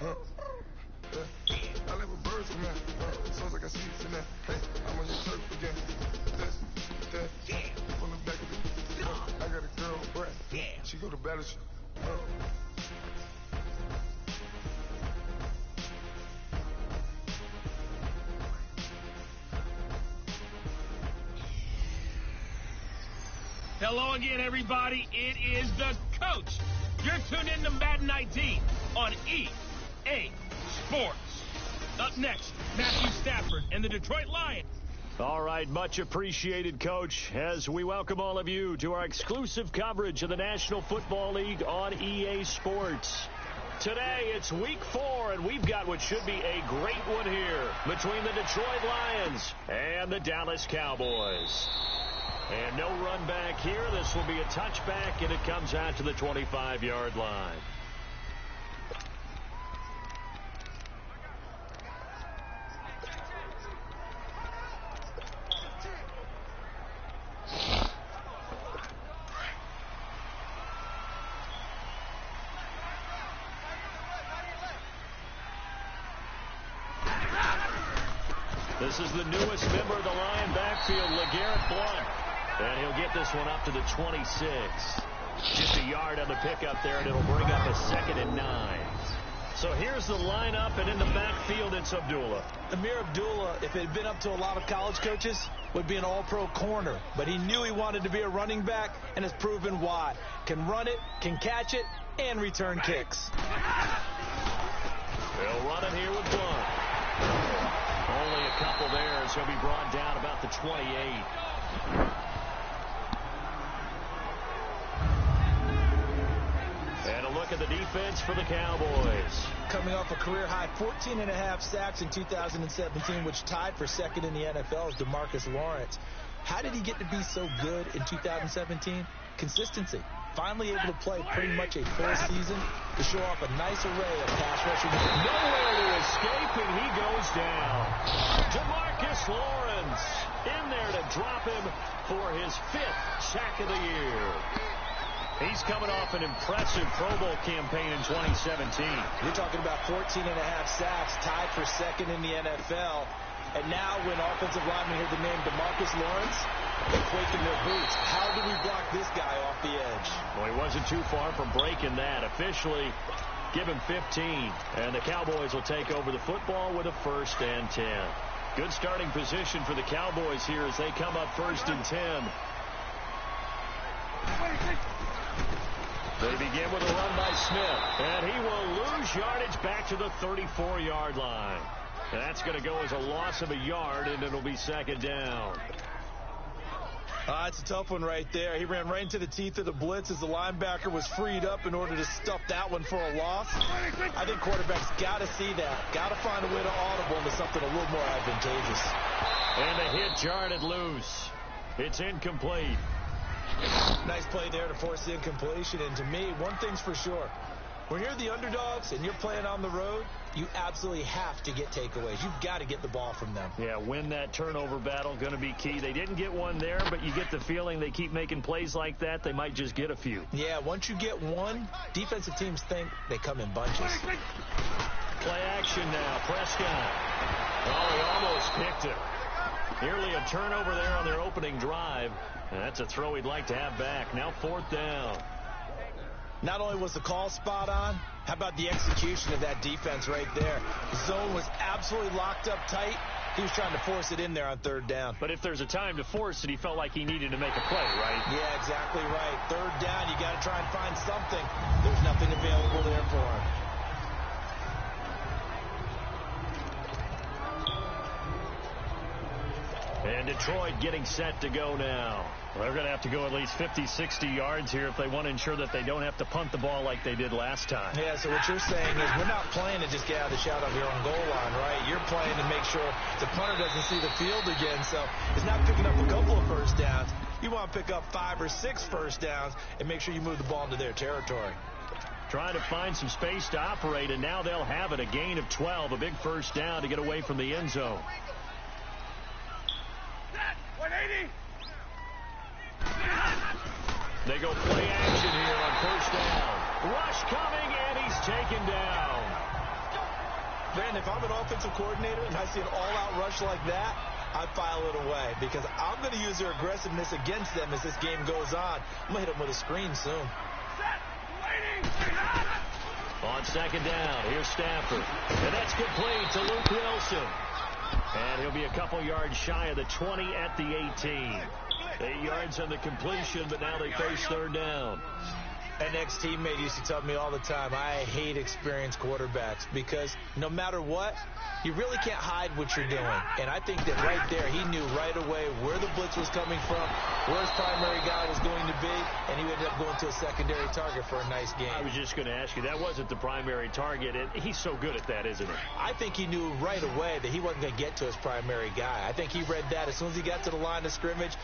I live with birds from that. Sounds like I see in that. Hey, I'm on your turf again. On the back of the. I got a girl, Brett. She go to Battleship. Hello again, everybody. It is the coach. You're tuned in to Madden ID on EA Sports. Up next, Matthew Stafford and the Detroit Lions. All right, much appreciated, Coach, as we welcome all of you to our exclusive coverage of the National Football League on EA Sports. Today, it's Week 4, and we've got what should be a great one here between the Detroit Lions and the Dallas Cowboys. And no run back here. This will be a touchback, and it comes out to the 25-yard line. This is the newest member of the Lion backfield, LeGarrette Blount. And he'll get this one up to the 26. Just a yard on the pickup there, and it'll bring up a 2nd and 9. So here's the lineup, and in the backfield, it's Abdullah. Ameer Abdullah, if it had been up to a lot of college coaches, would be an all-pro corner. But he knew he wanted to be a running back, and has proven why. Can run it, can catch it, and return kicks. They'll run it here with Blount. Only a couple there, as he'll be brought down about the 28. And a look at the defense for the Cowboys. Coming off a career-high 14.5 sacks in 2017, which tied for second in the NFL, is DeMarcus Lawrence. How did he get to be so good in 2017? Consistency. Finally able to play pretty much a full season to show off a nice array of pass rushing. Nowhere to escape, and he goes down. DeMarcus Lawrence in there to drop him for his 5th sack of the year. He's coming off an impressive Pro Bowl campaign in 2017. You're talking about 14.5 sacks, tied for second in the NFL. And now when offensive linemen hear the name DeMarcus Lawrence, they quake in their boots. How do we block this guy off the edge? Well, he wasn't too far from breaking that. Officially, give him 15. And the Cowboys will take over the football with a 1st and 10. Good starting position for the Cowboys here as they come up 1st and 10. They begin with a run by Smith. And he will lose yardage back to the 34-yard line. And that's going to go as a loss of a yard, and it'll be 2nd down. It's a tough one right there. He ran right into the teeth of the blitz as the linebacker was freed up in order to stuff that one for a loss. I think quarterbacks got to see that. Got to find a way to audible into something a little more advantageous. And the hit jarred loose. It's incomplete. Nice play there to force the incompletion. And to me, one thing's for sure. When you're the underdogs and you're playing on the road, you absolutely have to get takeaways. You've got to get the ball from them. Yeah, win that turnover battle, going to be key. They didn't get one there, but you get the feeling they keep making plays like that, they might just get a few. Yeah, once you get one, defensive teams think they come in bunches. Play action now, Prescott. Oh, he almost picked it. Nearly a turnover there on their opening drive. And that's a throw he'd like to have back. Now 4th down. Not only was the call spot on, how about the execution of that defense right there? The zone was absolutely locked up tight. He was trying to force it in there on 3rd down. But if there's a time to force it, he felt like he needed to make a play, right? Yeah, exactly right. 3rd down, you got to try and find something. There's nothing available there for him. And Detroit getting set to go now. Well, they're going to have to go at least 50, 60 yards here if they want to ensure that they don't have to punt the ball like they did last time. Yeah, so what you're saying is we're not playing to just get out of the shadow of your own goal line, right? You're playing to make sure the punter doesn't see the field again. So it's not picking up a couple of 1st downs. You want to pick up 5 or 6 1st downs and make sure you move the ball into their territory. Trying to find some space to operate, and now they'll have it. A gain of 12, a big 1st down to get away from the end zone. 180. They go play action here on 1st down. Rush coming, and he's taken down. Man, if I'm an offensive coordinator and I see an all-out rush like that, I file it away because I'm going to use their aggressiveness against them as this game goes on. I'm going to hit them with a screen soon. On second down, here's Stafford. And that's complete to Luke Wilson. And he'll be a couple yards shy of the 20 at the 18. 8 yards on the completion, but now they face third down. An ex-teammate used to tell me all the time, I hate experienced quarterbacks because no matter what, you really can't hide what you're doing. And I think that right there, he knew right away where the blitz was coming from, where his primary guy was going to be, and he ended up going to a secondary target for a nice game. I was just going to ask you, that wasn't the primary target, and he's so good at that, isn't he? I think he knew right away that he wasn't going to get to his primary guy. I think he read that as soon as he got to the line of scrimmage,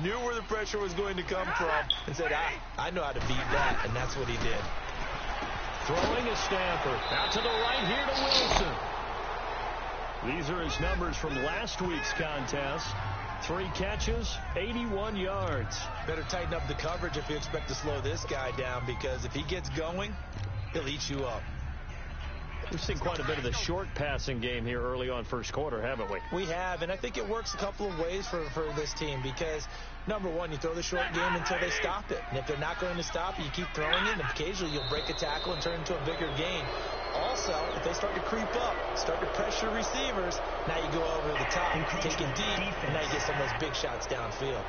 knew where the pressure was going to come from, and said, I know how to beat that, and that's what he did. Throwing is Stafford. Out to the right here to Wilson. These are his numbers from last week's contest. 3 catches, 81 yards. Better tighten up the coverage if you expect to slow this guy down, because if he gets going, he'll eat you up. We've seen quite a bit of the short passing game here early on first quarter, haven't we? We have, and I think it works a couple of ways for this team because, number one, you throw the short game until they stop it. And if they're not going to stop it, you keep throwing it, and occasionally you'll break a tackle and turn it into a bigger gain. Also, if they start to creep up, start to pressure receivers, now you go over the top, take it deep, and now you get some of those big shots downfield.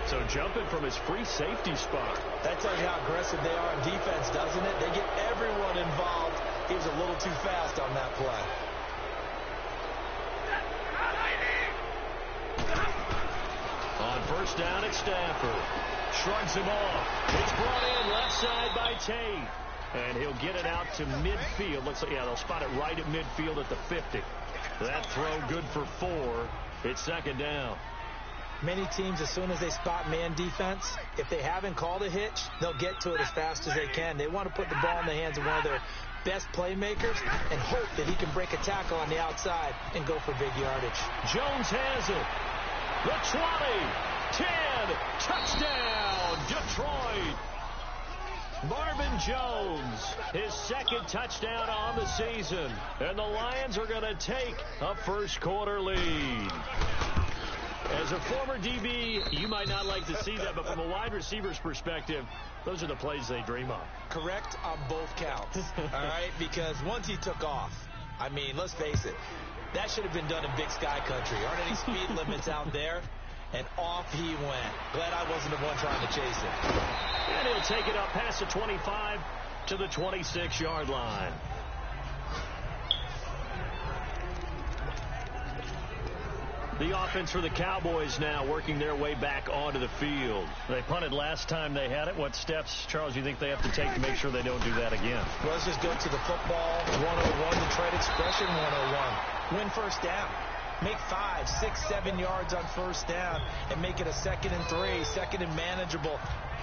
So jumping from his free safety spot. That tells you how aggressive they are on defense, doesn't it? They get everyone involved. He was a little too fast on that play. On first down, it's Stafford. Shrugs him off. It's brought in left side by Tate. And he'll get it out to midfield. Looks like, yeah, they'll spot it right at midfield at the 50. That throw good for 4. It's second down. Many teams, as soon as they spot man defense, if they haven't called a hitch, they'll get to it as fast as they can. They want to put the ball in the hands of one of their best playmakers and hope that he can break a tackle on the outside and go for big yardage. Jones has it. The 20, 10, touchdown, Detroit. Marvin Jones, his second touchdown on the season. And the Lions are going to take a first quarter lead. As a former DB, you might not like to see that, but from a wide receiver's perspective, those are the plays they dream of. Correct on both counts, all right? Because once he took off, I mean, let's face it, that should have been done in Big Sky Country. Aren't any speed limits out there? And off he went. Glad I wasn't the one trying to chase him. And he'll take it up past the 25 to the 26-yard line. The offense for the Cowboys now working their way back onto the field. They punted last time they had it. What steps, Charles, you think they have to take to make sure they don't do that again? Well, let's just go to the football 101, Detroit expression 101. Win first down. Make 5, 6, 7 yards on first down and make it a 2nd and 3, 2nd and manageable.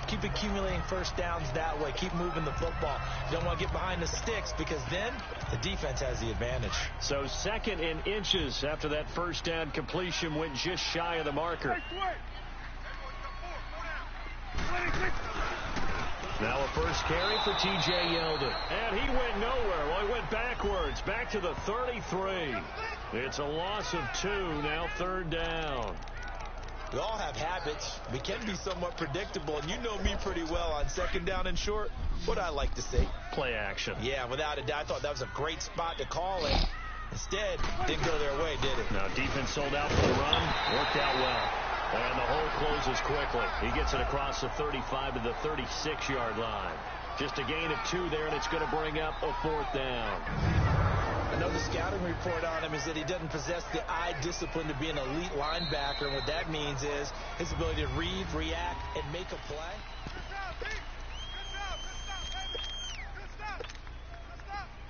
Keep accumulating first downs that way. Keep moving the football. You don't want to get behind the sticks because then the defense has the advantage. So 2nd in inches after that first down completion went just shy of the marker. Now a first carry for T.J. Yeldon. And he went nowhere. Well, he went backwards, back to the 33. It's a loss of 2, now 3rd down. We all have habits. We can be somewhat predictable, and you know me pretty well on 2nd down and short. What I like to see. Play action. Yeah, without a doubt. I thought that was a great spot to call it. Instead, didn't go their way, did it? Now defense sold out for the run. Worked out well. And the hole closes quickly. He gets it across the 35 to the 36-yard line. Just a gain of 2 there, and it's going to bring up a 4th down. Another scouting report on him is that he doesn't possess the eye discipline to be an elite linebacker. And what that means is his ability to read, react, and make a play.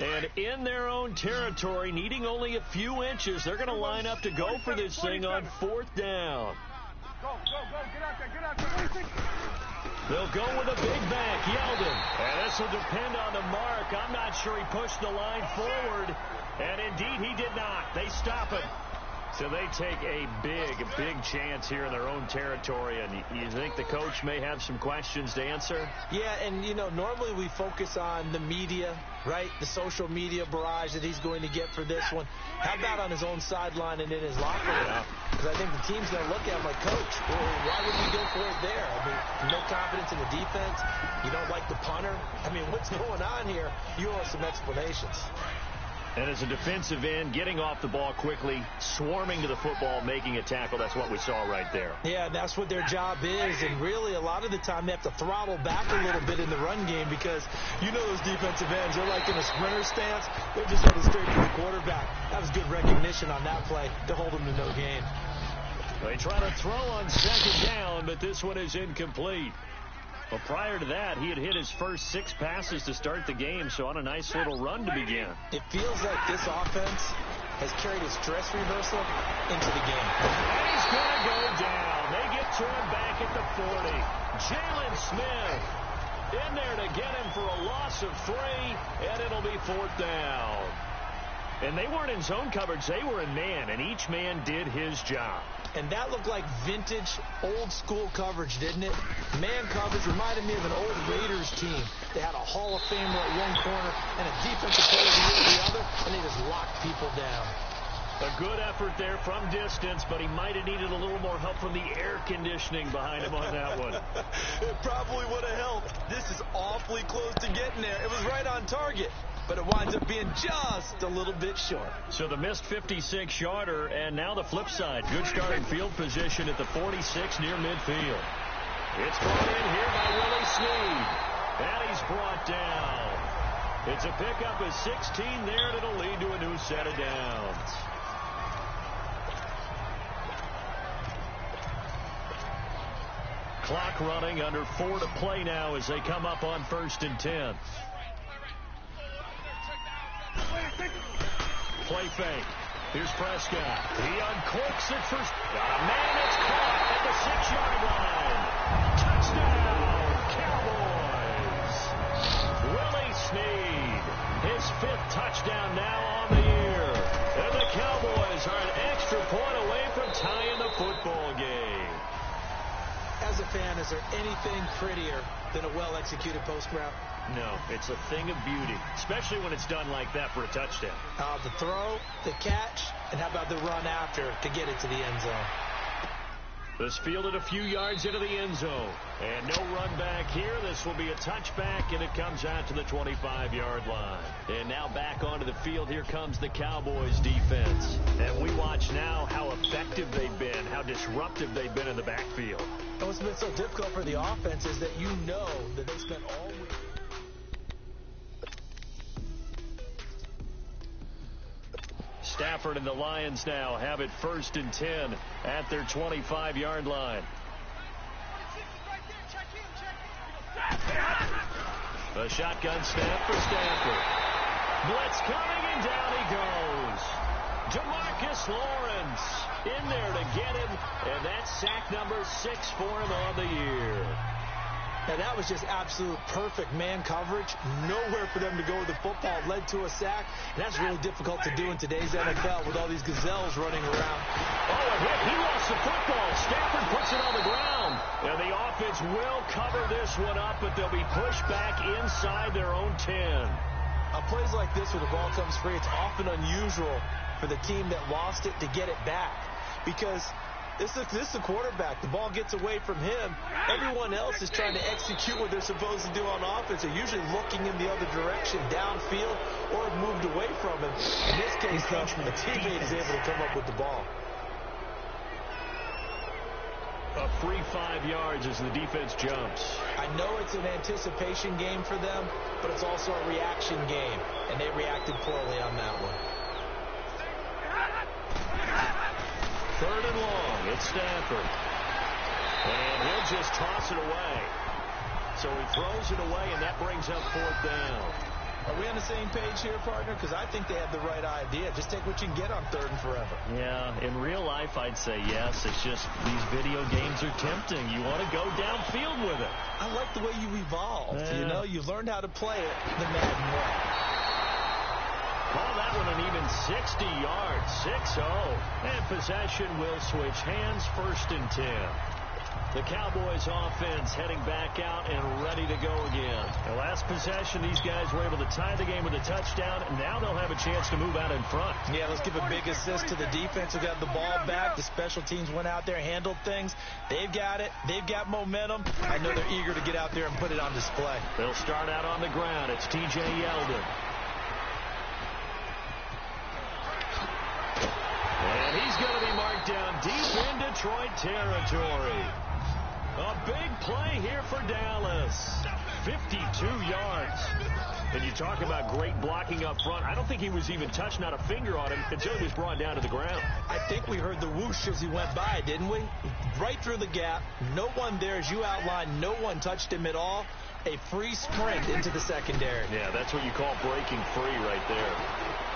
And in their own territory, needing only a few inches, they're going to line up to go for this thing on 4th down. They'll go with a big back, Yeldon. And this will depend on the mark. I'm not sure he pushed the line forward. And indeed, he did not. They stop it. So they take a big chance here in their own territory, and you think the coach may have some questions to answer? Yeah, and, normally we focus on the media, right? The social media barrage that he's going to get for this one. How about on his own sideline and in his locker room? Because I think the team's going to look at him like, Coach, why would we go for it there? I mean, no confidence in the defense. You don't like the punter. I mean, what's going on here? You owe us some explanations. And as a defensive end, getting off the ball quickly, swarming to the football, making a tackle, that's what we saw right there. Yeah, that's what their job is. And really, a lot of the time, they have to throttle back a little bit in the run game because those defensive ends, they're like in a sprinter stance. They're just headed straight to the quarterback. That was good recognition on that play to hold them to no gain. They try to throw on second down, but this one is incomplete. Well, prior to that, he had hit his first 6 passes to start the game, so on a nice little run to begin. It feels like this offense has carried its stress reversal into the game. And he's going to go down. They get to him back at the 40. Jalen Smith in there to get him for a loss of 3, and it'll be 4th down. And they weren't in zone coverage. They were in man, and each man did his job. And that looked like vintage, old-school coverage, didn't it? Man coverage reminded me of an old Raiders team. They had a Hall of Famer at one corner and a defensive player at the other, and they just locked people down. A good effort there from distance, but he might have needed a little more help from the air conditioning behind him on that one. It probably would have helped. This is awfully close to getting there. It was right on target, but it winds up being just a little bit short. So the missed 56-yarder, and now the flip side. Good starting field position at the 46 near midfield. It's brought in here by Willie Snead, and he's brought down. It's a pickup of 16 there, and it'll lead to a new set of downs. Clock running, under 4 to play now as they come up on 1st and 10. Play fake. Here's Prescott. He uncorks it for... Got a man that's caught at the 6-yard line. Touchdown, Cowboys. Willie Snead, his 5th touchdown now on the year. And the Cowboys are an extra point away from tying the football game. As a fan, is there anything prettier than a well-executed post route? No, it's a thing of beauty, especially when it's done like that for a touchdown. The throw, the catch, and how about the run after to get it to the end zone? This fielded a few yards into the end zone. And no run back here. This will be a touchback, and it comes out to the 25-yard line. And now back onto the field. Here comes the Cowboys defense. And we watch now how effective they've been, how disruptive they've been in the backfield. And what's been so difficult for the offense is that you know that they spent all week. Stafford and the Lions now have it 1st and 10 at their 25-yard line. A shotgun snap for Stafford. Blitz coming, and down he goes. DeMarcus Lawrence in there to get him, and that's sack number 6 for him on the year. And that was just absolute perfect man coverage. Nowhere for them to go with the football. Led to a sack. And that's really difficult to do in today's NFL with all these gazelles running around. Oh, a hit. He lost the football. Stafford puts it on the ground. And the offense will cover this one up, but they'll be pushed back inside their own 10. Plays like this where the ball comes free, it's often unusual for the team that lost it to get it back. Because this is the quarterback. The ball gets away from him. Everyone else is trying to execute what they're supposed to do on offense. They're usually looking in the other direction, downfield, or have moved away from him. In this case, though, the teammate is able to come up with the ball. A free 5 yards as the defense jumps. I know it's an anticipation game for them, but it's also a reaction game, and they reacted poorly on that one. 3rd and long. It's Stafford. And he'll just toss it away. So he throws it away, and that brings up 4th down. Are we on the same page here, partner? Because I think they have the right idea. Just take what you can get on 3rd and forever. Yeah, in real life, I'd say yes. It's just these video games are tempting. You want to go downfield with it. I like the way you evolved. You know, you've learned how to play it the Madden way. Call that one an even 60 yards. 6-0. And possession will switch hands, 1st and 10. The Cowboys offense heading back out and ready to go again. The last possession, these guys were able to tie the game with a touchdown, and now they'll have a chance to move out in front. Yeah, let's give a big assist to the defense who got the ball back. The special teams went out there, handled things. They've got it. They've got momentum. I know they're eager to get out there and put it on display. They'll start out on the ground. It's T.J. Yeldon. And he's going to be marked down deep in Detroit territory. A big play here for Dallas. 52 yards. And you talk about great blocking up front. I don't think he was even touched, not a finger on him, until he was brought down to the ground. I think we heard the whoosh as he went by, didn't we? Right through the gap. No one there, as you outlined. No one touched him at all. A free sprint into the secondary. Yeah, that's what you call breaking free right there.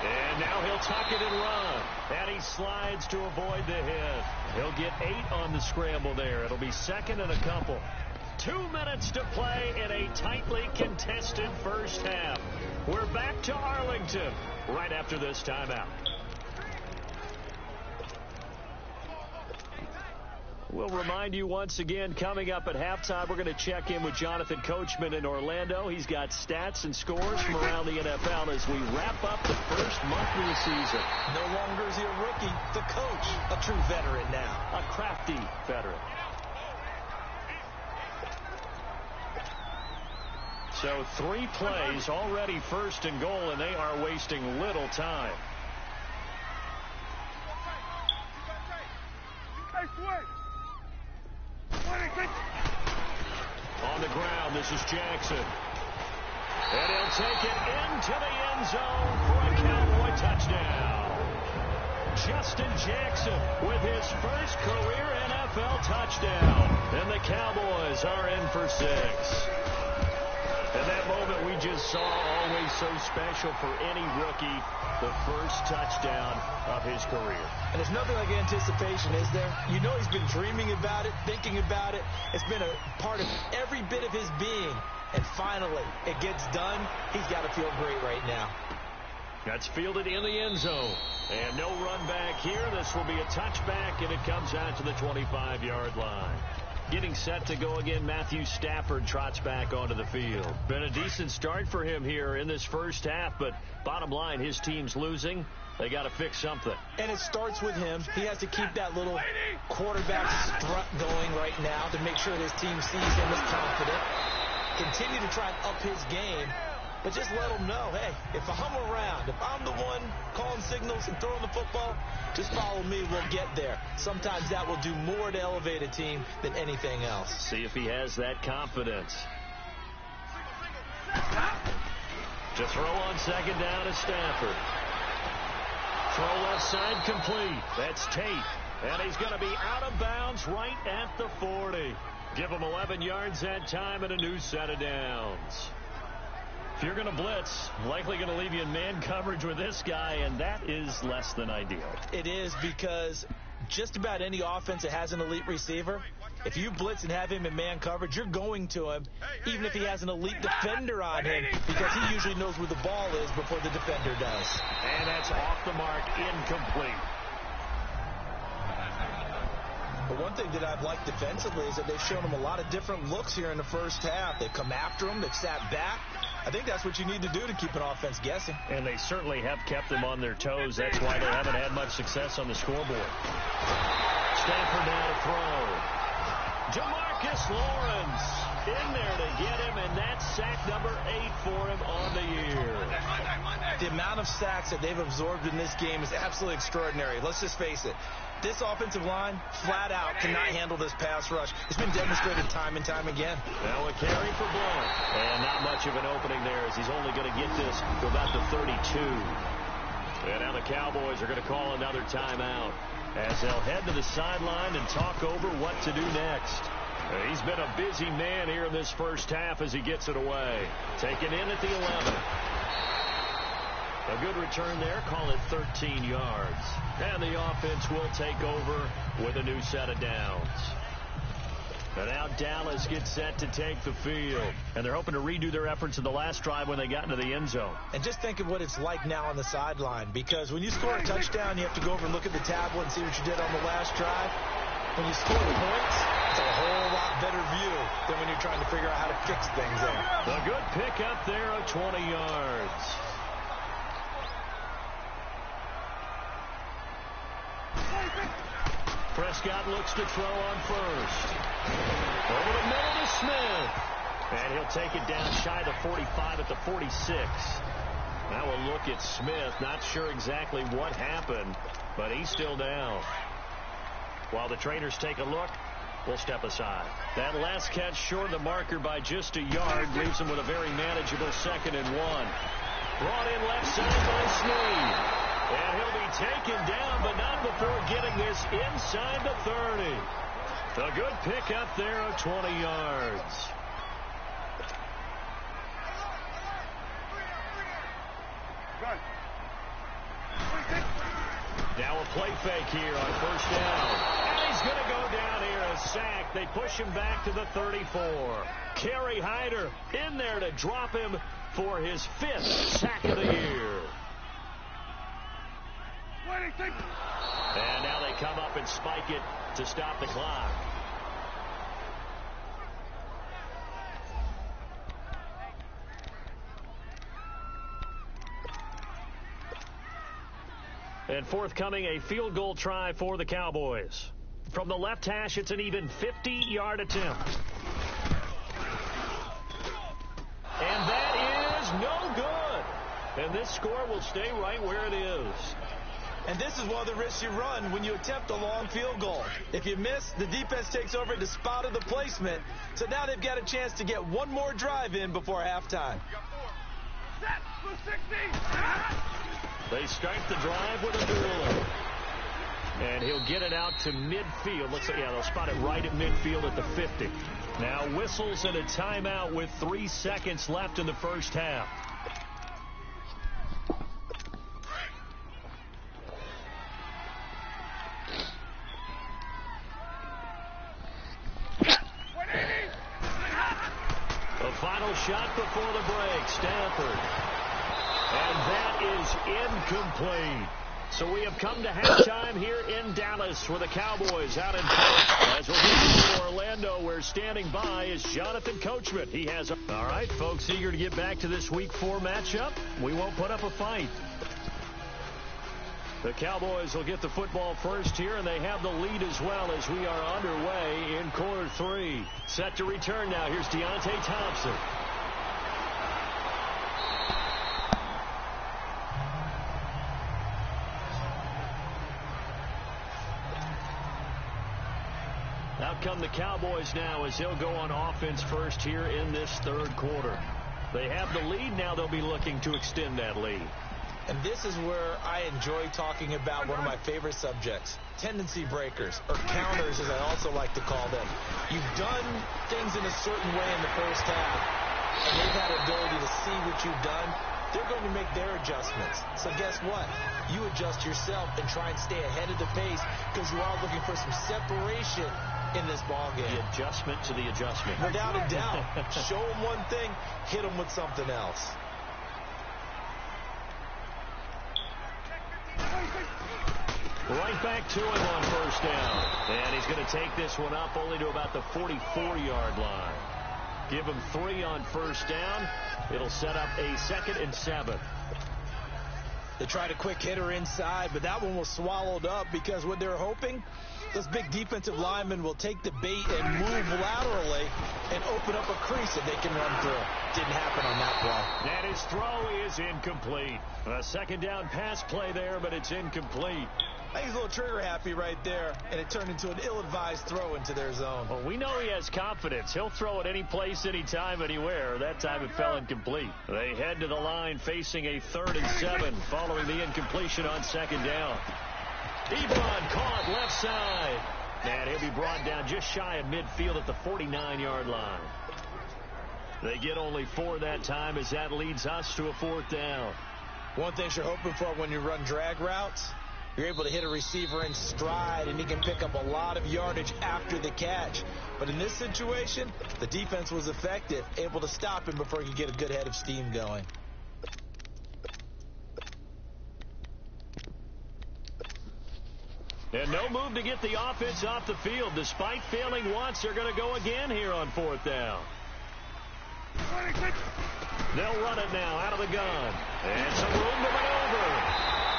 And now he'll tuck it and run. And he slides to avoid the hit. He'll get 8 on the scramble there. It'll be 2nd and a couple. 2 minutes to play in a tightly contested first half. We're back to Arlington right after this timeout. We'll remind you once again, coming up at halftime, we're going to check in with Jonathan Coachman in Orlando. He's got stats and scores from around the NFL as we wrap up the first month of the season. No longer is he a rookie, the coach, a true veteran now. A crafty veteran. So 3 plays, already 1st and goal, and they are wasting little time. On the ground, this is Jackson. And he'll take it into the end zone for a Cowboy touchdown. Justin Jackson with his first career NFL touchdown. And the Cowboys are in for 6. And that moment we just saw, always so special for any rookie, the first touchdown of his career. And there's nothing like anticipation, is there? You know he's been dreaming about it, thinking about it. It's been a part of every bit of his being. And finally, it gets done. He's got to feel great right now. That's fielded in the end zone. And no run back here. This will be a touchback, and it comes out to the 25-yard line. Getting set to go again, Matthew Stafford trots back onto the field. Been a decent start for him here in this first half, but bottom line, his team's losing. They got to fix something. And it starts with him. He has to keep that little quarterback strut going right now to make sure his team sees him as confident. Continue to try and up his game, but just let him know, hey, if I'm around, if I'm the one calling signals and throwing the football, just follow me, we'll get there. Sometimes that will do more to elevate a team than anything else. See if he has that confidence. To throw on 2nd down is Stafford. Throw left side complete. That's Tate. And he's going to be out of bounds right at the 40. Give him 11 yards that time and a new set of downs. If you're going to blitz, likely going to leave you in man coverage with this guy, and that is less than ideal. It is, because just about any offense that has an elite receiver, if you blitz and have him in man coverage, you're going to him, even if he has an elite defender on him, because he usually knows where the ball is before the defender does. And that's off the mark, incomplete. But one thing that I've liked defensively is that they've shown him a lot of different looks here in the first half. They've come after him. They've sat back. I think that's what you need to do to keep an offense guessing. And they certainly have kept them on their toes. That's why they haven't had much success on the scoreboard. Stafford now to throw. Jamarcus Lawrence in there to get him, and that's sack number 8 for him on the year. The amount of sacks that they've absorbed in this game is absolutely extraordinary. Let's just face it. This offensive line, flat out, cannot handle this pass rush. It's been demonstrated time and time again. Now a carry for Blount. And not much of an opening there, as he's only going to get this to about the 32. And now the Cowboys are going to call another timeout as they'll head to the sideline and talk over what to do next. He's been a busy man here in this first half as he gets it away. Taken in at the 11. A good return there, call it 13 yards. And the offense will take over with a new set of downs. And now Dallas gets set to take the field. And they're hoping to redo their efforts in the last drive when they got into the end zone. And just think of what it's like now on the sideline, because when you score a touchdown, you have to go over and look at the tablet and see what you did on the last drive. When you score points, it's a whole lot better view than when you're trying to figure out how to fix things there. A good pickup there of 20 yards. Prescott looks to throw on first. Over the middle to Smith. And he'll take it down shy of the 45 at the 46. Now we'll look at Smith. Not sure exactly what happened, but he's still down. While the trainers take a look, we'll step aside. That last catch short of the marker by just a yard leaves him with a very manageable 2nd and 1. Brought in left side by Snead. And he'll be taken down, but not before getting this inside the 30. A good pickup there of 20 yards. Now a play fake here on first down. And he's going to go down here, a sack. They push him back to the 34. Kerry Hyder in there to drop him for his 5th sack of the year. And now they come up and spike it to stop the clock. And forthcoming, a field goal try for the Cowboys. From the left hash, it's an even 50-yard attempt. And that is no good. And this score will stay right where it is. And this is one of the risks you run when you attempt a long field goal. If you miss, the defense takes over to spot of the placement. So now they've got a chance to get one more drive in before halftime. They start the drive with a driller. And he'll get it out to midfield. Looks like, yeah, they'll spot it right at midfield at the 50. Now whistles and a timeout with 3 seconds left in the first half. Final shot before the break, Stanford. And that is incomplete. So we have come to halftime here in Dallas with the Cowboys out in front. As we'll get to Orlando, where standing by is Jonathan Coachman. He has a... All right, folks, eager to get back to this Week 4 matchup. We won't put up a fight. The Cowboys will get the football first here, and they have the lead as well as we are underway in quarter 3. Set to return now. Here's Deontay Thompson. Out come the Cowboys now as they'll go on offense first here in this 3rd quarter. They have the lead. Now they'll be looking to extend that lead. And this is where I enjoy talking about one of my favorite subjects, tendency breakers, or counters as I also like to call them. You've done things in a certain way in the first half, and they've had the ability to see what you've done. They're going to make their adjustments. So guess what? You adjust yourself and try and stay ahead of the pace because you are looking for some separation in this ballgame. The adjustment to the adjustment. Without a doubt. Show them one thing, hit them with something else. Right back to him on first down. And he's going to take this one up only to about the 44-yard line. Give him 3 on first down. It'll set up a 2nd and 7. They tried a quick hitter inside, but that one was swallowed up because what they're hoping, those big defensive linemen will take the bait and move laterally and open up a crease that they can run through. Didn't happen on that play. And his throw is incomplete. A 2nd down pass play there, but it's incomplete. I think he's a little trigger happy right there, and it turned into an ill-advised throw into their zone. Well, we know he has confidence. He'll throw it any place, anytime, anywhere. That time it fell incomplete. They head to the line facing a 3rd and 7 following the incompletion on 2nd down. Ebron caught left side. And he'll be brought down just shy of midfield at the 49-yard line. They get only 4 that time as that leads us to a 4th down. One thing you're hoping for when you run drag routes, You're able to hit a receiver in stride, and he can pick up a lot of yardage after the catch. But in this situation, the defense was effective, able to stop him before he could get a good head of steam going. And no move to get the offense off the field. Despite failing once, they're going to go again here on 4th down. They'll run it now out of the gun. And some room to maneuver.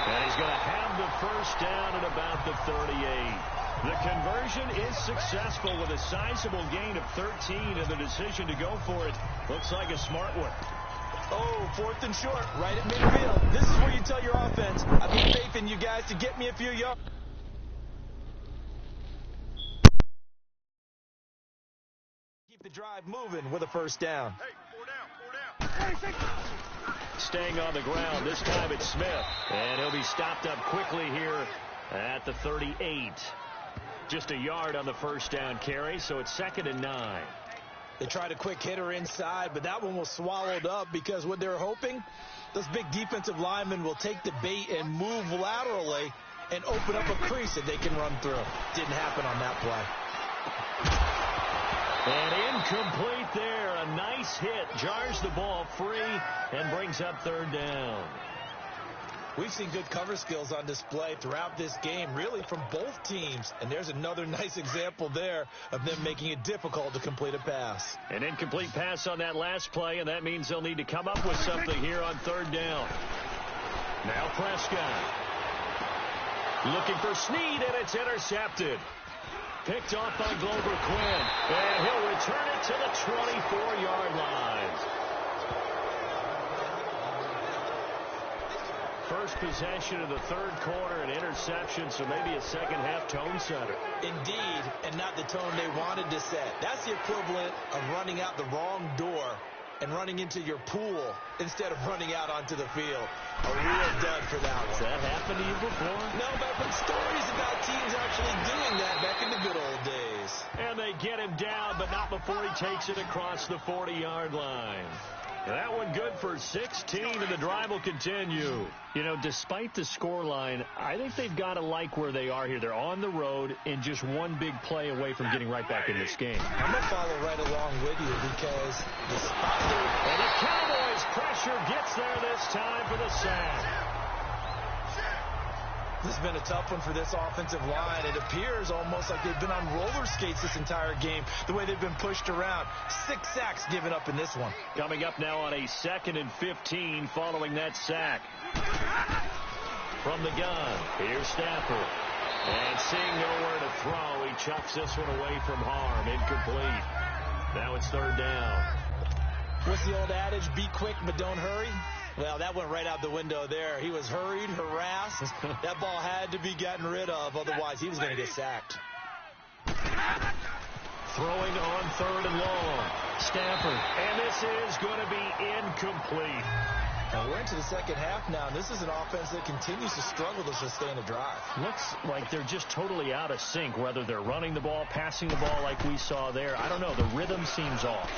And he's going to have the first down at about the 38. The conversion is successful with a sizable gain of 13, and the decision to go for it looks like a smart one. Oh, 4th and short, right at midfield. This is where you tell your offense, I've got faith in you guys to get me a few yards. Keep the drive moving with a first down. Hey, 4 down. Staying on the ground, this time it's Smith. And he'll be stopped up quickly here at the 38. Just a yard on the first down carry, so it's 2nd and 9. They tried a quick hitter inside, but that one was swallowed up because what they're hoping, those big defensive linemen will take the bait and move laterally and open up a crease that they can run through. Didn't happen on that play. And incomplete there. A nice hit. Jars the ball free and brings up 3rd down. We've seen good cover skills on display throughout this game, really from both teams. And there's another nice example there of them making it difficult to complete a pass. An incomplete pass on that last play, and that means they'll need to come up with something here on 3rd down. Now Prescott. Looking for Snead, and it's intercepted. Picked off by Glover Quinn. And he'll return it to the 24-yard line. First possession of the 3rd quarter, an interception, so maybe a second-half tone setter. Indeed, and not the tone they wanted to set. That's the equivalent of running out the wrong door and running into your pool instead of running out onto the field. A real dud for that one. Has that happened to you before? No, but I've heard stories about teams actually doing that back in the good old days. And they get him down, but not before he takes it across the 40-yard line. That one good for 16, and the drive will continue. You know, despite the scoreline, I think they've got to like where they are here. They're on the road and just one big play away from getting right back in this game. I'm going to follow right along with you because and the Cowboys pressure gets there this time for the sack. This has been a tough one for this offensive line. It appears almost like they've been on roller skates this entire game, the way they've been pushed around. 6 sacks given up in this one. Coming up now on a 2nd and 15 following that sack. From the gun, here's Stafford. And seeing nowhere to throw, he chucks this one away from harm. Incomplete. Now it's 3rd down. What's the old adage? Be quick, but don't hurry. Well, that went right out the window there. He was hurried, harassed. That ball had to be gotten rid of, otherwise he was going to get sacked. Throwing on 3rd and long. Stafford. And this is going to be incomplete. Now we're into the second half now, and this is an offense that continues to struggle to sustain a drive. Looks like they're just totally out of sync, whether they're running the ball, passing the ball like we saw there. I don't know. The rhythm seems off.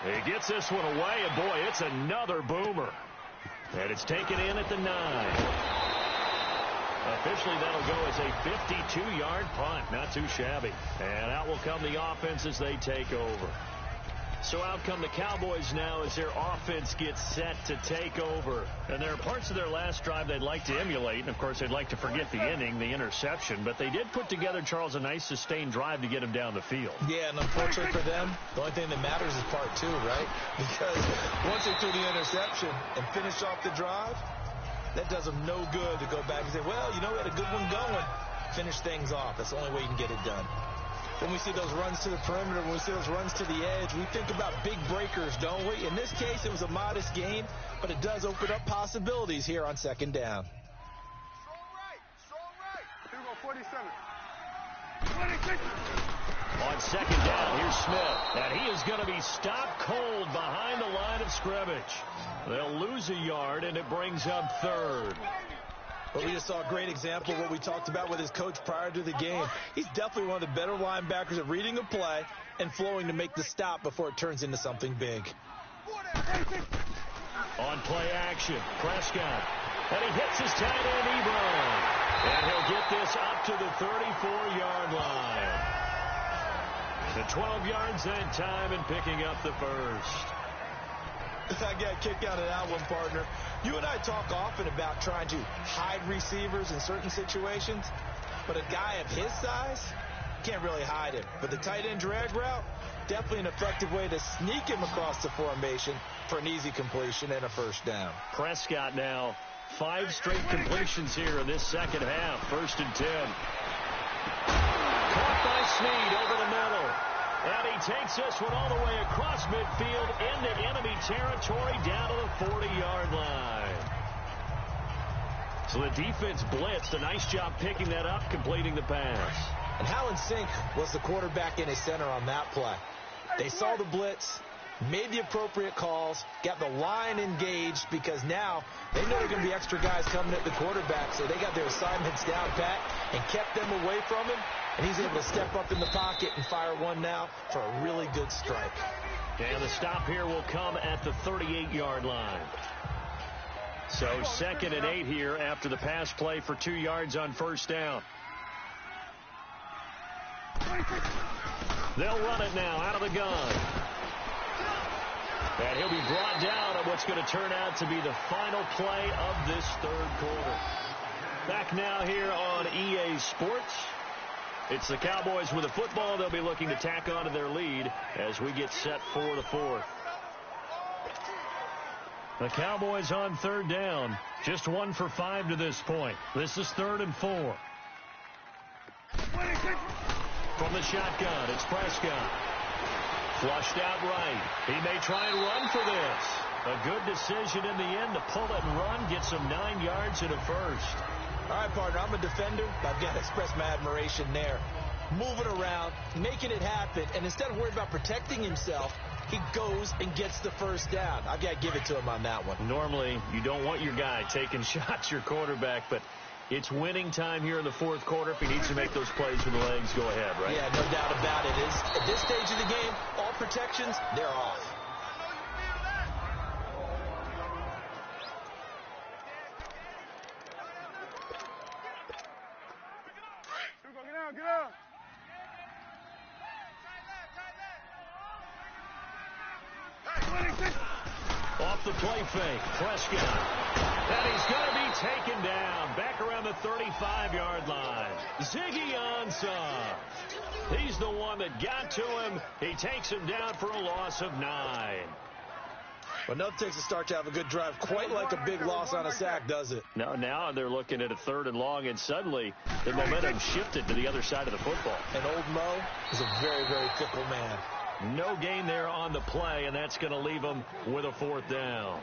He gets this one away, and boy, it's another boomer. And it's taken in at the 9. Officially, that'll go as a 52-yard punt. Not too shabby. And out will come the offense as they take over. So out come the Cowboys now as their offense gets set to take over. And there are parts of their last drive they'd like to emulate. And, of course, they'd like to forget the inning, the interception. But they did put together, Charles, a nice sustained drive to get him down the field. Yeah, and unfortunately for them, the only thing that matters is part 2, right? Because once they threw the interception and finished off the drive, that does them no good to go back and say, well, you know, we had a good one going. Finish things off. That's the only way you can get it done. When we see those runs to the perimeter, when we see those runs to the edge, we think about big breakers, don't we? In this case, it was a modest gain, but it does open up possibilities here on 2nd down. Strong right. Here we go, 47. 26. On 2nd down, here's Smith. And he is going to be stopped cold behind the line of scrimmage. They'll lose a yard, and it brings up 3rd. But we just saw a great example of what we talked about with his coach prior to the game. He's definitely one of the better linebackers at reading a play and flowing to make the stop before it turns into something big. On play action, Prescott. And he hits his tight end, Ebron. And he'll get this up to the 34-yard line. The 12 yards that time and picking up the first. I got a kick out of that one, partner. You and I talk often about trying to hide receivers in certain situations, but a guy of his size can't really hide him. But the tight end drag route, definitely an effective way to sneak him across the formation for an easy completion and a first down. Prescott now 5 straight completions here in this second half. 1st and 10. Caught by Snead over the middle. And he takes this one all the way across midfield into enemy territory down to the 40-yard line. So the defense blitzed. A nice job picking that up, completing the pass. And Hallen Sink was the quarterback in his center on that play. They saw the blitz, made the appropriate calls, got the line engaged because now they know there are going to be extra guys coming at the quarterback, so they got their assignments down pat and kept them away from him, and he's able to step up in the pocket and fire one now for a really good strike. And the stop here will come at the 38-yard line. So 2nd and 8 here after the pass play for 2 yards on first down. They'll run it now out of the gun. And he'll be brought down on what's going to turn out to be the final play of this 3rd quarter. Back now here on EA Sports. It's the Cowboys with the football. They'll be looking to tack on to their lead as we get set for the 4th. The Cowboys on 3rd down. Just 1 for 5 to this point. This is 3rd and 4. From the shotgun, it's Prescott. Flushed out right. He may try and run for this. A good decision in the end to pull it and run. Get some 9 yards and a first. All right, partner, I'm a defender. I've got to express my admiration there. Moving around, making it happen, and instead of worried about protecting himself, he goes and gets the first down. I've got to give it to him on that one. Normally, you don't want your guy taking shots, your quarterback, but it's winning time here in the 4th quarter. If he needs to make those plays with the legs, go ahead, right? Yeah, no doubt about it. At this stage of the game, all protections, they're off. Get out. Off the play fake, Prescott. And he's going to be taken down back around the 35-yard line. Ziggy Ansah. He's the one that got to him. He takes him down for a loss of 9. Well, nothing takes a start to have a good drive quite like a big loss on a sack, does it? Now they're looking at a 3rd and long, and suddenly the momentum shifted to the other side of the football. And old Mo is a very, very fickle man. No gain there on the play, and that's going to leave them with a 4th down.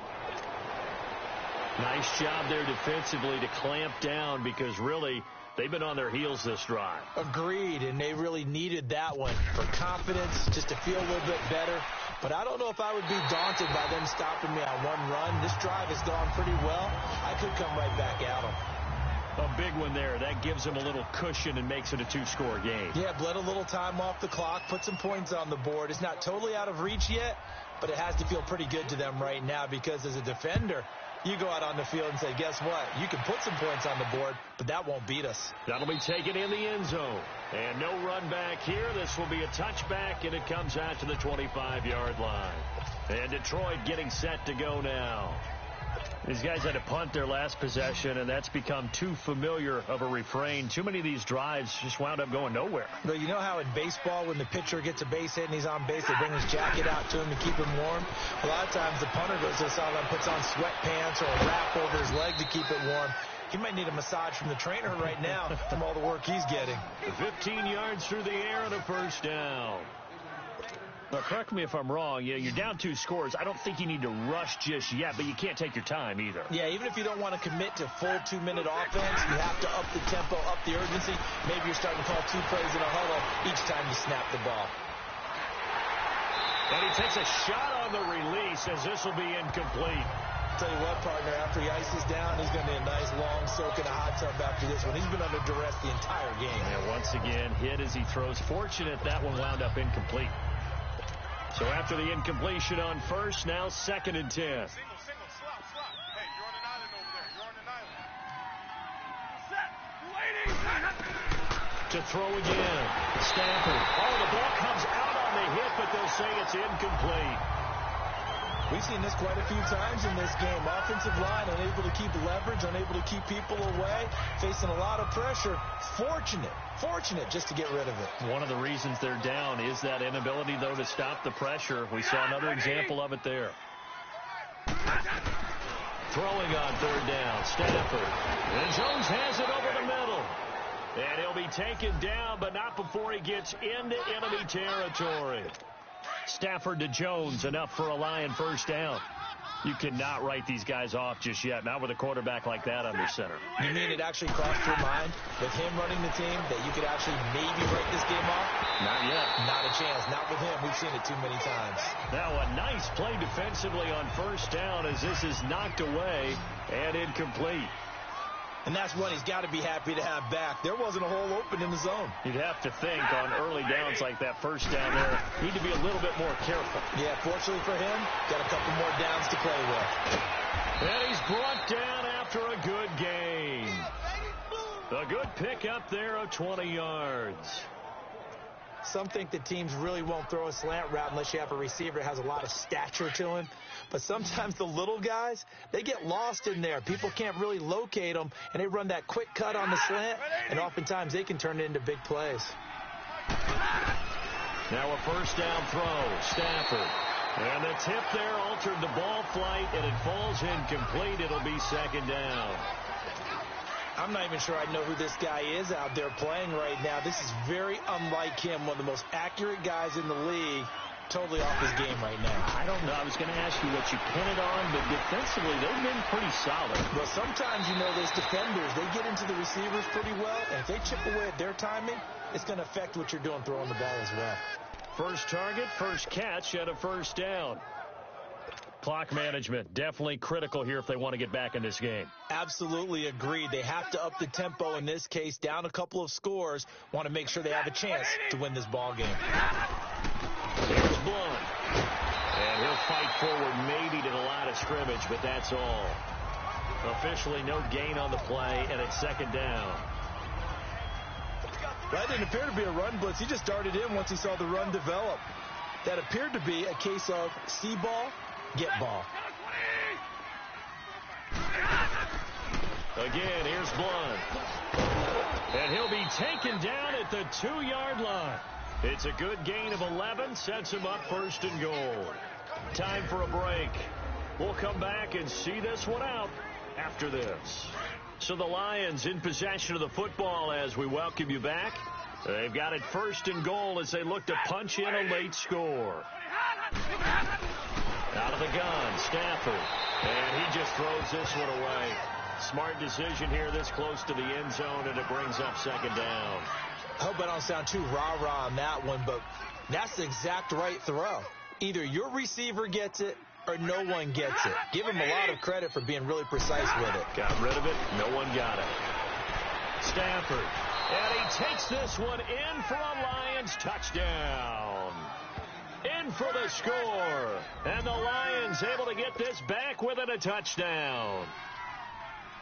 Nice job there defensively to clamp down because really they've been on their heels this drive. Agreed, and they really needed that one for confidence, just to feel a little bit better. But I don't know if I would be daunted by them stopping me on one run. This drive has gone pretty well. I could come right back at them. A big one there. That gives them a little cushion and makes it a 2-score game. Yeah, bled a little time off the clock, put some points on the board. It's not totally out of reach yet, but it has to feel pretty good to them right now because as a defender, you go out on the field and say, guess what? You can put some points on the board, but that won't beat us. That'll be taken in the end zone. And no run back here. This will be a touchback, and it comes out to the 25-yard line. And Detroit getting set to go now. These guys had to punt their last possession, and that's become too familiar of a refrain. Too many of these drives just wound up going nowhere. But you know how in baseball, when the pitcher gets a base hit and he's on base, they bring his jacket out to him to keep him warm? A lot of times the punter goes to the sideline, puts on sweatpants or a wrap over his leg to keep it warm. He might need a massage from the trainer right now from all the work he's getting. 15 yards through the air and a first down. Now, correct me if I'm wrong. Yeah, you're down 2 scores. I don't think you need to rush just yet, but you can't take your time either. Yeah, even if you don't want to commit to full 2-minute offense, you have to up the tempo, up the urgency. Maybe you're starting to call 2 plays in a huddle each time you snap the ball. And he takes a shot on the release as this will be incomplete. Tell you what, partner, after he ices down, he's going to be a nice long soak in a hot tub after this one. He's been under duress the entire game. And once again, hit as he throws. Fortunate that one wound up incomplete. So after the incompletion on first, now 2nd and 10. To throw again. Stafford. Oh, the ball comes out on the hit, but they'll say it's incomplete. We've seen this quite a few times in this game. Offensive line unable to keep leverage, unable to keep people away, facing a lot of pressure. Fortunate just to get rid of it. One of the reasons they're down is that inability, though, to stop the pressure. We saw another example of it there. Throwing on third down, Stafford. And Jones has it over the middle. And he'll be taken down, but not before he gets into enemy territory. Stafford to Jones, enough for a Lion first down. You cannot write these guys off just yet, not with a quarterback like that under center. You mean it actually crossed your mind with him running the team that you could actually maybe write this game off? Not yet. Not a chance. Not with him. We've seen it too many times. Now a nice play defensively on first down as this is knocked away and incomplete. And that's one he's got to be happy to have back. There wasn't a hole open in the zone. You'd have to think on early downs like that first down there, need to be a little bit more careful. Yeah, fortunately for him, got a couple more downs to play with. And he's brought down after a good gain. A good pickup there of 20 yards. Some think that teams really won't throw a slant route unless you have a receiver that has a lot of stature to him. But sometimes the little guys, they get lost in there. People can't really locate them, and they run that quick cut on the slant, and oftentimes they can turn it into big plays. Now a first down throw, Stafford. And the tip there altered the ball flight, and it falls incomplete. It'll be second down. I'm not even sure I know who this guy is out there playing right now. This is very unlike him, one of the most accurate guys in the league. Totally off his game right now. I don't know. I was going to ask you what you pin it on, but defensively, they've been pretty solid. Well, sometimes, you know, those defenders, they get into the receivers pretty well, and if they chip away at their timing, it's going to affect what you're doing throwing the ball as well. First target, first catch, and a first down. Clock management, definitely critical here if they want to get back in this game. Absolutely agreed. They have to up the tempo in this case, down a couple of scores, want to make sure they have a chance to win this ball game. Here's Blunt. And he'll fight forward maybe to the line of scrimmage, but that's all. Officially no gain on the play, and it's second down. That didn't appear to be a run blitz. He just darted in once he saw the run develop. That appeared to be a case of see ball, get ball. Again, here's Blunt. And he'll be taken down at the 2-yard line. It's a good gain of 11, sets him up first and goal. Time for a break. We'll come back and see this one out after this. So the Lions in possession of the football as we welcome you back. They've got it first and goal as they look to punch in a late score. Out of the gun, Stafford. And he just throws this one away. Smart decision here this close to the end zone, and it brings up second down. I hope I don't sound too rah-rah on that one, but that's the exact right throw. Either your receiver gets it or no one gets it. Give him a lot of credit for being really precise with it. Got rid of it. No one got it. Stafford. And he takes this one in for a Lions touchdown. In for the score. And the Lions able to get this back within a touchdown.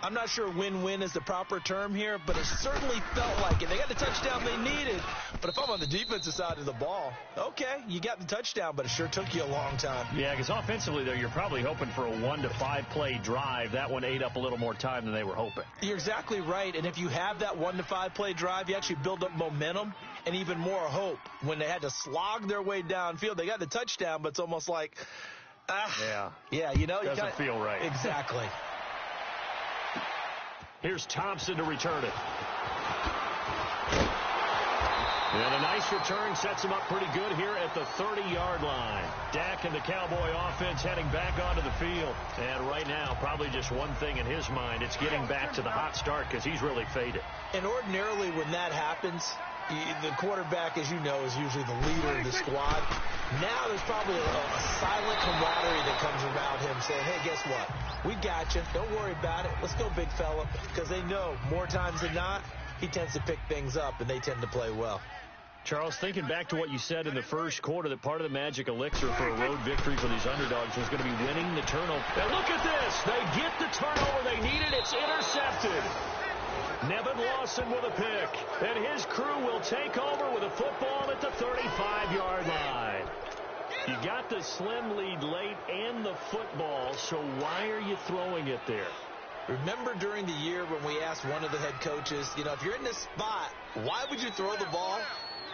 I'm not sure win-win is the proper term here, but it certainly felt like it. They got the touchdown they needed, but if I'm on the defensive side of the ball, okay, you got the touchdown, but it sure took you a long time. Yeah, because offensively, though, you're probably hoping for a 1 to 5 play drive. That one ate up a little more time than they were hoping. You're exactly right, and if you have that 1 to 5 play drive, you actually build up momentum and even more hope. When they had to slog their way downfield, they got the touchdown, but it's almost like, yeah, you know, doesn't feel right. Exactly. Here's Thompson to return it. And a nice return sets him up pretty good here at the 30-yard line. Dak and the Cowboy offense heading back onto the field. And right now, probably just one thing in his mind. It's getting back to the hot start because he's really faded. And ordinarily when that happens, the quarterback, as you know, is usually the leader of the squad. Now there's probably a silent camaraderie that comes around him saying, hey, guess what? We got you. Don't worry about it. Let's go, big fella. Because they know more times than not, he tends to pick things up, and they tend to play well. Charles, thinking back to what you said in the first quarter, that part of the magic elixir for a road victory for these underdogs was going to be winning the turnover. And look at this. They get the turnover they needed. It's intercepted. Nevin Lawson with a pick. And his crew will take over with a football at the 35-yard line. You got the slim lead late and the football, so why are you throwing it there? Remember during the year when we asked one of the head coaches, if you're in this spot, why would you throw the ball?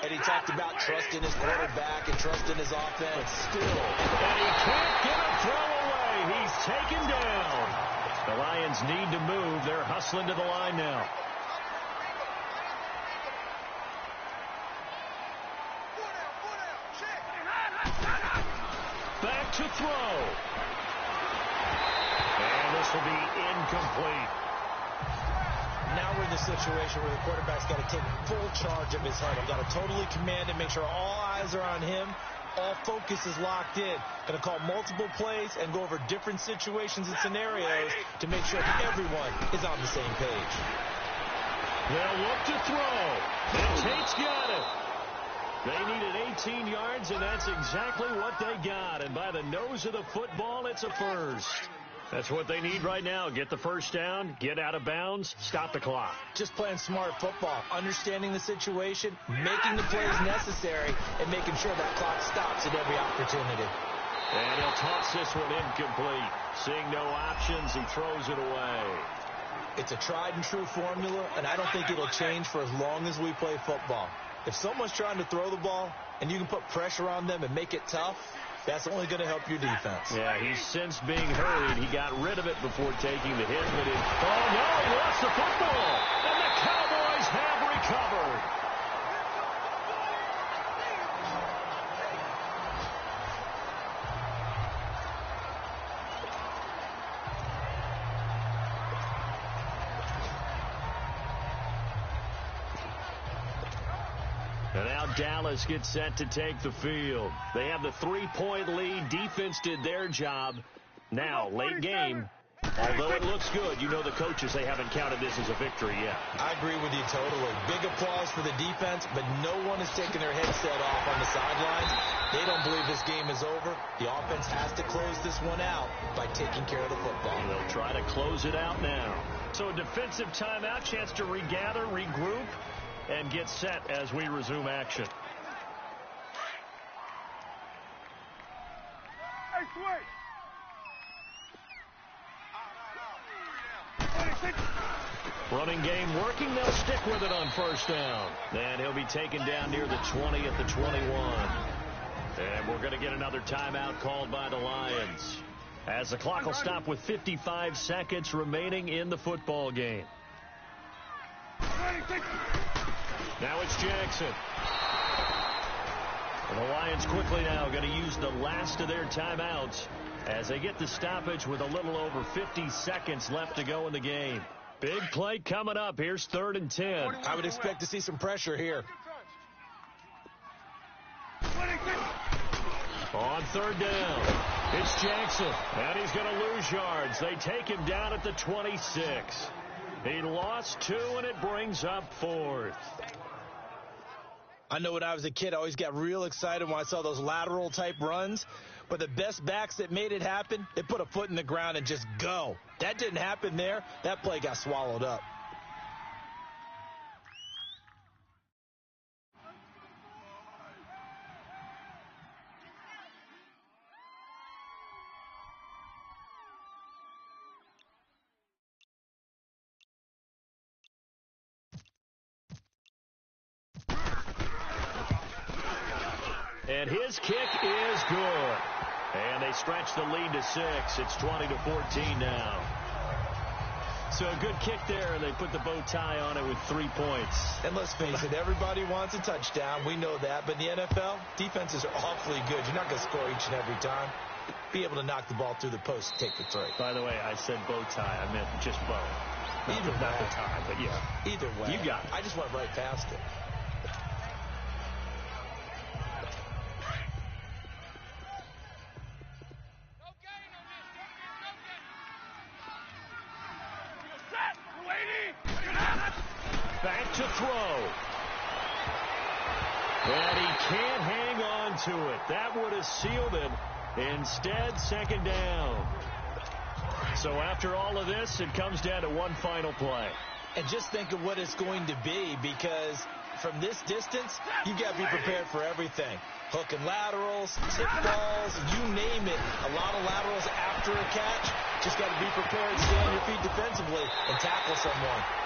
And he talked about trusting his quarterback and trusting his offense. But still, and he can't get a throw away. He's taken down. The Lions need to move. They're hustling to the line now. Back to throw. And this will be incomplete. Now we're in the situation where the quarterback's got to take full charge of his huddle. Got to totally command it, make sure all eyes are on him. All focus is locked in. Going to call multiple plays and go over different situations and scenarios to make sure everyone is on the same page. They'll look to throw. And Tate's got it. They needed 18 yards, and that's exactly what they got. And by the nose of the football, it's a first. That's what they need right now. Get the first down, get out of bounds, stop the clock. Just playing smart football, understanding the situation, making the plays necessary, and making sure that clock stops at every opportunity. And he'll toss this one incomplete. Seeing no options, he throws it away. It's a tried and true formula, and I don't think it'll change for as long as we play football. If someone's trying to throw the ball and you can put pressure on them and make it tough, that's only going to help your defense. Yeah, he's since being hurried. He got rid of it before taking the hit, but oh no, he lost the football. And the Cowboys have recovered. And now Dallas gets set to take the field. They have the 3-point lead. Defense did their job. Now, late game, although it looks good, the coaches, they haven't counted this as a victory yet. I agree with you totally. Big applause for the defense, but no one is taking their headset off on the sidelines. They don't believe this game is over. The offense has to close this one out by taking care of the football. And they'll try to close it out now. So a defensive timeout, chance to regather, regroup, and get set as we resume action. Running game working. They'll stick with it on first down. And he'll be taken down near the 20 at the 21. And we're going to get another timeout called by the Lions, as the clock will stop with 55 seconds remaining in the football game. Now it's Jackson. And the Lions quickly now going to use the last of their timeouts as they get the stoppage with a little over 50 seconds left to go in the game. Big play coming up. Here's 3rd and 10. I would expect to see some pressure here. On 3rd down, it's Jackson, and he's going to lose yards. They take him down at the 26. He lost 2, and it brings up 4th. I know when I was a kid, I always got real excited when I saw those lateral-type runs. But the best backs that made it happen, they put a foot in the ground and just go. That didn't happen there. That play got swallowed up. And his kick is good. And they stretch the lead to 6. It's 20-14 now. So a good kick there, and they put the bow tie on it with 3 points. And let's face it, everybody wants a touchdown. We know that. But in the NFL, defenses are awfully good. You're not going to score each and every time. Be able to knock the ball through the post and take the three. By the way, I said bow tie. I meant just bow. Either way. Not the tie, but yeah. Either way. You got it. I just went right past it. Back to throw. And he can't hang on to it. That would have sealed it. Instead, 2nd down. So after all of this, it comes down to one final play. And just think of what it's going to be, because from this distance, you've got to be prepared for everything. Hook and laterals, tip balls, you name it. A lot of laterals after a catch. Just got to be prepared, stay on your feet defensively, and tackle someone.